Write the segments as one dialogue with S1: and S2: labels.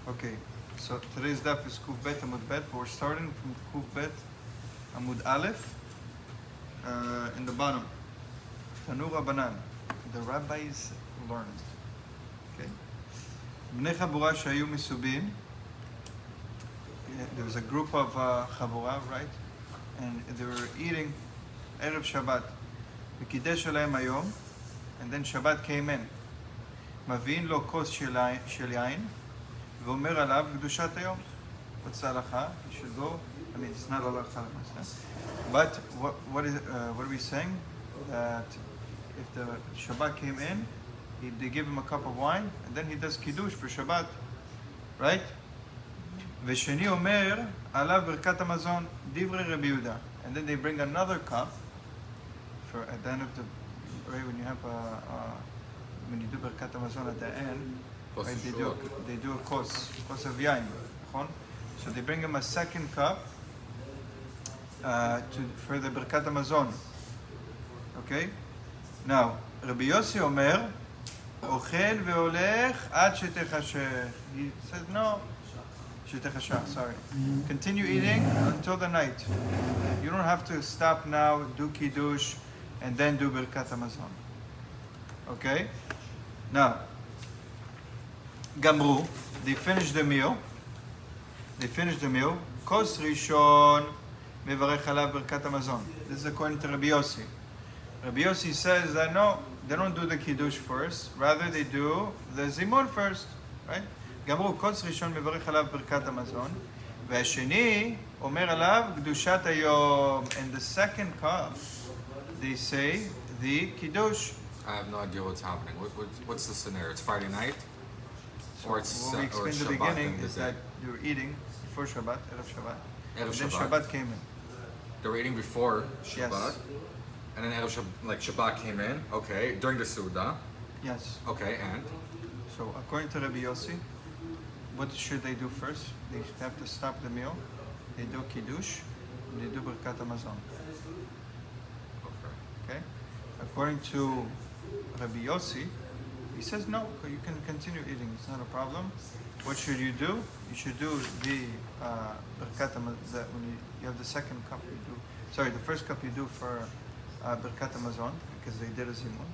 S1: Okay, so today's daf is Kuf Bet Amud Bet, but we're starting from Kuf Bet Amud Aleph in the bottom. Tanu Rabbanan, the rabbis learned. Okay. Bnei Chabura shayu misubin. There was a group of Chabura, right? And they were eating Erev Shabbat. V'kidesh alayim hayom, and then Shabbat came in. Mavi'in lo kos shel yain. ואומר עליו קדושת היום. What's the halacha? You should go. I mean, it's not a halacha, but what are we saying? That if the Shabbat came in, they give him a cup of wine, and then he does kiddush for Shabbat, right? ושני אומר עליו ברכת המזון דברי רבי יהודה, and then they bring another cup for at the end of the right when you have when you do ברכת המזון at the end. Right, they do a kos of yain, so they bring him a second cup for the Birkat Hamazon. Okay? Now, Rabbi Yossi Omer, Ochel ve'olech ad shetechashech. He said, no, shetechashach, sorry. Continue eating until the night. You don't have to stop now, do kiddush, and then do Birkat Hamazon. Okay? Now, Gamru, they finished the meal. Kos Rishon mevarech alav berkat hamazon. This is according to Rabbi Yossi. Rabbi Yossi says that no, they don't do the kiddush first. Rather, they do the zimun first, right? Gamru kos Rishon mevarech alav berkat hamazon. Ve'asheni omer alav kedushat hayom. And the second cup, they say the kiddush.
S2: I have no idea what's happening. What's the scenario? It's Friday night?
S1: Or it's, what we explained in the beginning is that they were eating before Shabbat, Erev Shabbat, and then Shabbat came in.
S2: They were eating before Shabbat,
S1: yes.
S2: And then Erev Shabbat came in. Okay, during the Suda.
S1: Yes.
S2: Okay, and
S1: so according to Rabbi Yossi, what should they do first? They have to stop the meal. They do kiddush. And they do Birkat Hamazon. Okay. According to Rabbi Yossi, he says no, you can continue eating, it's not a problem. What should you do? You should do the Birkat Hamazon, when you have the second cup you do, the first cup you do for Birkat Hamazon, because they did a zimun.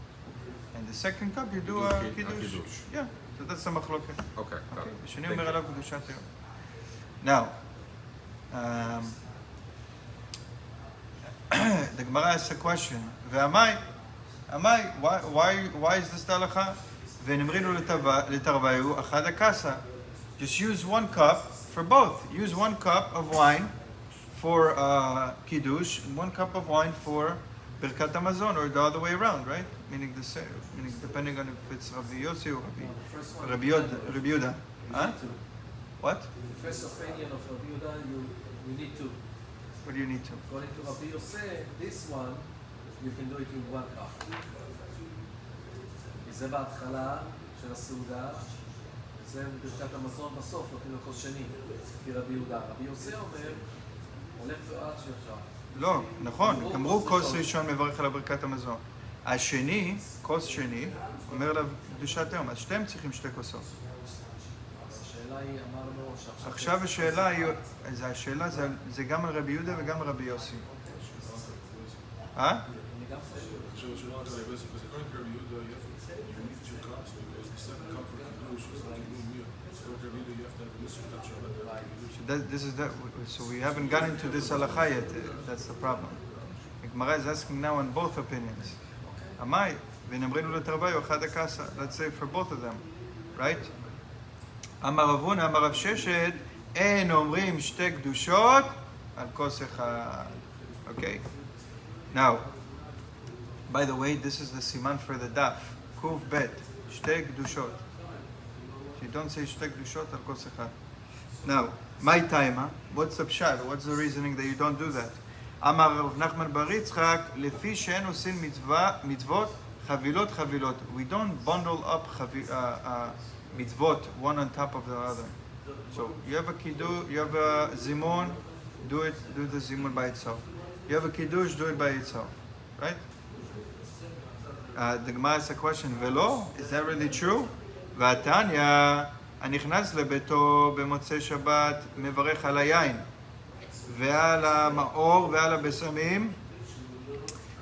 S1: And the second cup you do a kiddush. Yeah, so that's the machloket.
S2: Okay.
S1: Sheni omer alav kedushat hayom. Now, the Gemara asks a question, Ve'amai, why is this the halacha? Just use one cup for both. Use one cup of wine for kiddush and one cup of wine for Birkat Hamazon, or the other way around, right? Meaning depending on if it's Rabbi Yossi or Rabbi Yehuda. Huh? What?
S3: The first opinion of Rabbi Yehuda, you need to.
S1: What do you need to?
S3: According to Rabbi Yossi, this one you can do it with one cup. זה בהתחלה של הסעודה, זה ברכת המזון בסוף, נותנים לו כוס שני, לפי רבי יהודה. רבי יוסי אומר, הולך ועד שעכשיו.
S1: לא, נכון, אמרו כוס ראשון מברך על ברכת המזון. השני, כוס שני, אומר עליו קדושת היום, אז שתיהם צריכים שתי כוסות.
S3: אז השאלה היא, אמרנו שעכשיו...
S1: עכשיו השאלה זה גם על רבי יהודה וגם על רבי יוסי.
S3: אני גם חושב.
S1: So we haven't gotten to this halacha yet. That's the problem. The Gemara is asking now on both opinions. Amai v'namrinu letarvayu achad akasa. Let's say for both of them, right? Amar Ravuna, Amar Rav Sheshet, en omrim shte kedushot al kos echad. Okay. Now, by the way, this is the siman for the daf. Kuv bet shte kedushot. You don't say shte kedushot al kos echad. Now, my timer, what's the pshat? What's the reasoning that you don't do that? Amar Rav Nachman bar Yitzchak, lefi she'en osin mitzvot chavilot. We don't bundle up mitzvot one on top of the other. So you have a kiddush, you have a zimun, do the zimun by itself. You have a kiddush, do it by itself, right? The Gemara asks a question, Velo, is that really true? V'atanya, הנכנס לביתו במוצאי שבת מברך על היין ועל המאור ועל הבשמים,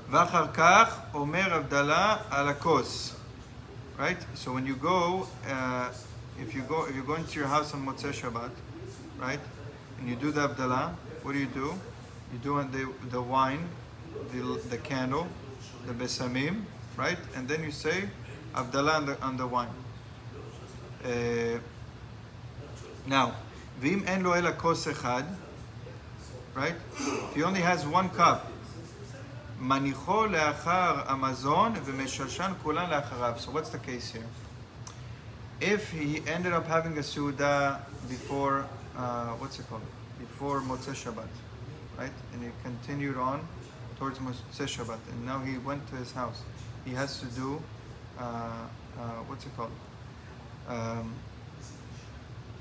S1: ואחר כך אומר הבדלה על הכוס. Right? So when you go, if you go into your house on Motzei Shabbat, right, and you do the Abdallah, what do? You do the wine, the candle, the besamim, right, and then you say Abdallah on the wine. Now, ואם אין לו אלא כוס אחד, right, if he only has one cup, מניחו לאחר המזון ומשלשן כולן לאחריו. So what's the case here? If he ended up having a Suda before, what's it called? Before Motzei Shabbat, right? And he continued on towards Motzei Shabbat, and now he went to his house. He has to do, what's it called?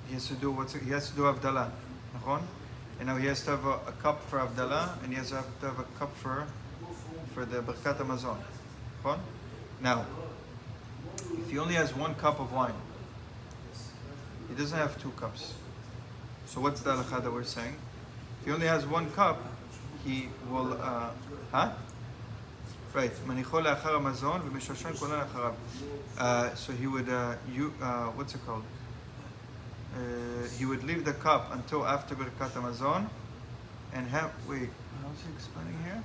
S1: He has to do Avdallah, נכון? And now he has to have a cup for Avdallah, and he has to have a cup for the Birkat Hamazon. Now, if he only has one cup of wine, he doesn't have two cups. So what's the halakha that we're saying? If he only has one cup, he will, right, manicho le'achar hamazon v'meshoshan kolan acharav. So he would, what's it called? He would leave the cup until after Birkat Hamazon, and have, wait, how's he explaining here?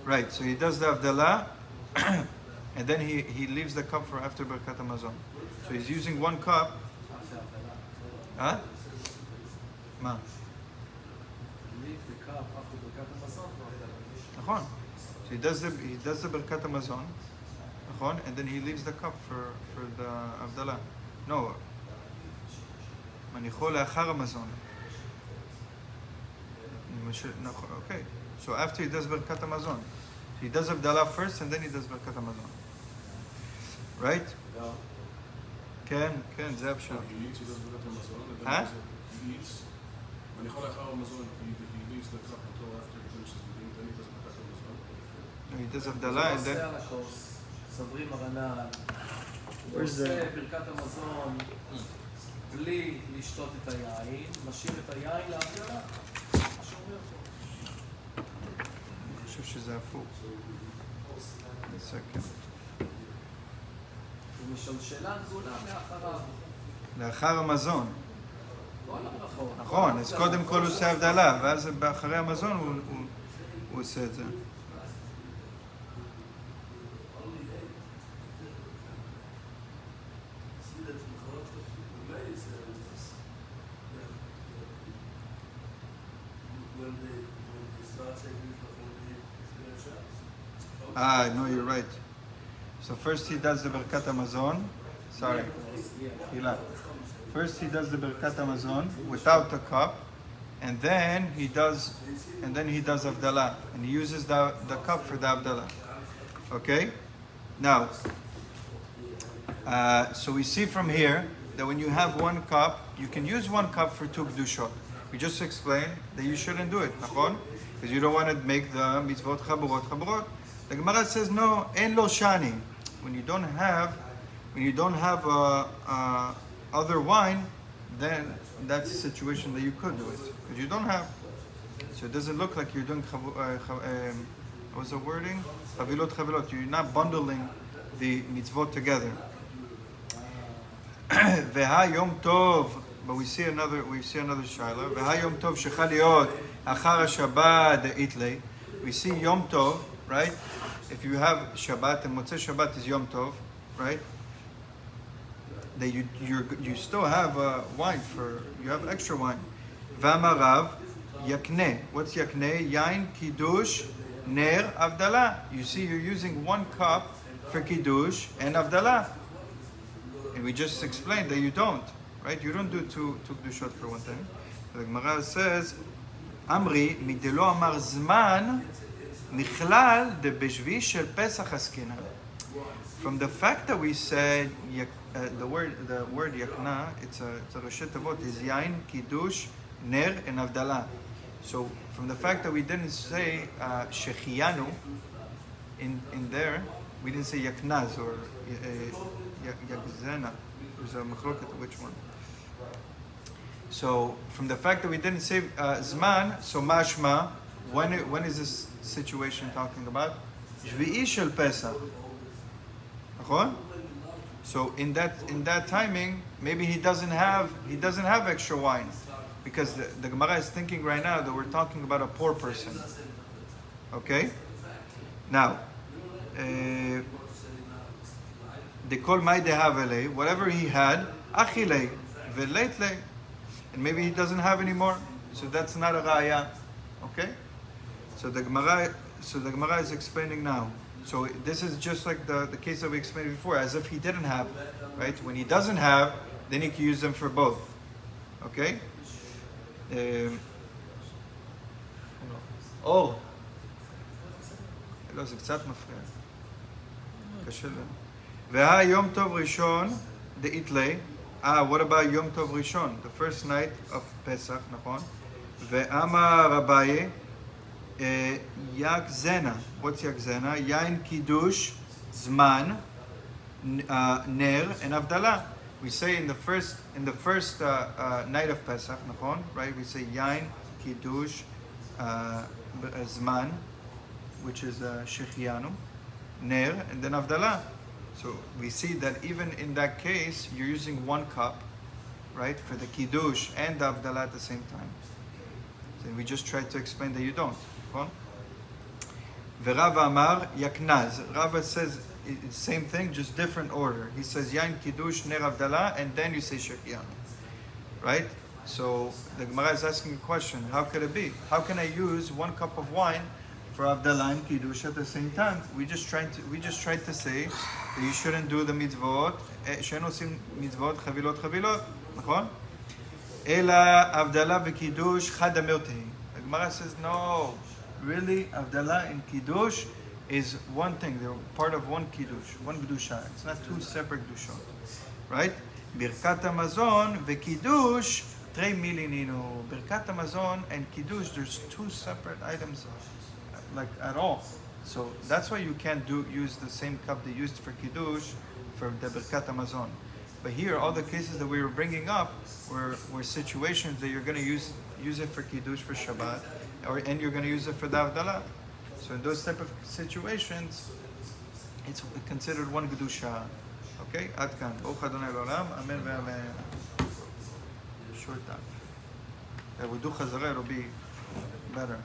S1: Right, so he does the Avdallah and then he leaves the cup for after Birkat Hamazon. So he's using one cup. Huh? Ma?
S3: Leave the cup after Birkat Hamazon.
S1: נכון. So he does the Birkat Hamazon, נכון, and then he leaves the cup for the Avdallah. No. מניחו לאחר המזון. Okay. So after he does Birkat Hamazon, he does Avdallah first and then he does Birkat Hamazon. Right? כן, כן, זה הפשט. Huh? He does Avdallah and then...
S3: סברים הרנ"ל, הוא
S1: Where's
S3: עושה
S1: the...
S3: ברכת המזון בלי לשתות את היין, משאיר את היין להבדלה, מה שאומר פה.
S1: אני חושב שזה הפוך. נסכם.
S3: ומשלשלה גדולה מאחריו.
S1: לאחר המזון.
S3: כל הברכות.
S1: נכון, אז קודם כל הוא עושה הבדלה, ואז אחרי המזון הוא עושה את זה. No, you're right. So first he does the Birkat Hamazon. Sorry. First he does the Birkat Hamazon without the cup, and then he does Avdallah, and he uses the cup for the Avdallah. Okay? Now, so we see from here that when you have one cup, you can use one cup for two Kedushot. We just explained that you shouldn't do it, nachon? Because you don't want to make the mitzvot chaburot. The Gemara says no, en lo shani. When you don't have other wine, then that's a situation that you could do it because you don't have. So it doesn't look like you're doing what's the wording? Chavilot. You're not bundling the mitzvot together. Veha yom tov. But we see another shaila. Veha yom tov shechal liot achar Shabbat deitlei. We see yom tov, right? If you have Shabbat and Motzei Shabbat is Yom Tov, right? That you still have wine you have extra wine. V'amarav yakne. What's yakne? Yain, kiddush, ner, avdallah. You see, you're using one cup for kiddush and avdallah, and we just explained that you don't, right? You don't do two kedushot for one thing. The Gemara says, Amri midelo amar zman. From the fact that we said the word yakna, it's a Rosh Tavot is yain, kiddush, ner, and avdallah. So from the fact that we didn't say Shechiyanu in there, we didn't say Yaknaz or Yakzena. There's a machloket, which one? So from the fact that we didn't say Zman, so Mashma, when is this situation talking about? Shvi'i shel Pesach. Nachon? So in that timing, maybe he doesn't have extra wine, because the Gemara is thinking right now that we're talking about a poor person. Okay? Now, the kol may dehavele, whatever he had, achile, veleitle, and maybe he doesn't have any more. So that's not a raya. Okay? So the Gemara is explaining now. So this is just like the case that we explained before, as if he didn't have, right? When he doesn't have, then he can use them for both. Okay? לא, זה קצת מפריע. קשה לנו. והיום טוב ראשון דאיתלי. What about יום טוב ראשון? The first night of Pesach, נכון? ואמר רביי, יגזנה. What's יגזנה? יין קידוש, זמן, ner, and avdala. We say in the first night of Pesach, נכון? Right? We say yain, kiddush, zman, which is shechianu, ner, and then avdala. So we see that even in that case, you're using one cup, right, for the kiddush and the avdala at the same time. So we just tried to explain that you don't. נכון? ורב אמר יקנז. Rava says it's same thing, just different order. He says yain kiddush ner avdala, and then you say shechianu, right? So the Gemara is asking a question: how could it be? How can I use one cup of wine for avdala and kiddush at the same time? We just tried to say that you shouldn't do the mitzvot. שאין עושים mitzvot חבילות, נכון? אלא avdala v'kiddush chad amiltehi. The Gemara says no. Really, avdala and kiddush is one thing. They're part of one kiddush, one kedusha. It's not two separate kedushot, right? Birkat hamazon v'kiddush trei milininu. Birkat hamazon and kiddush, there's two separate items, like at all. So that's why you can't use the same cup they used for kiddush for the birkat hamazon. But here, all the cases that we were bringing up were situations that you're going to use it for kiddush for Shabbat, and you're going to use it for the avdala. So in those type of situations, it's considered one kedusha. Okay? Ad kan. Baruch Adonai L'olam. Amen ve'amen. Short time. If we do chazara, it'll be better.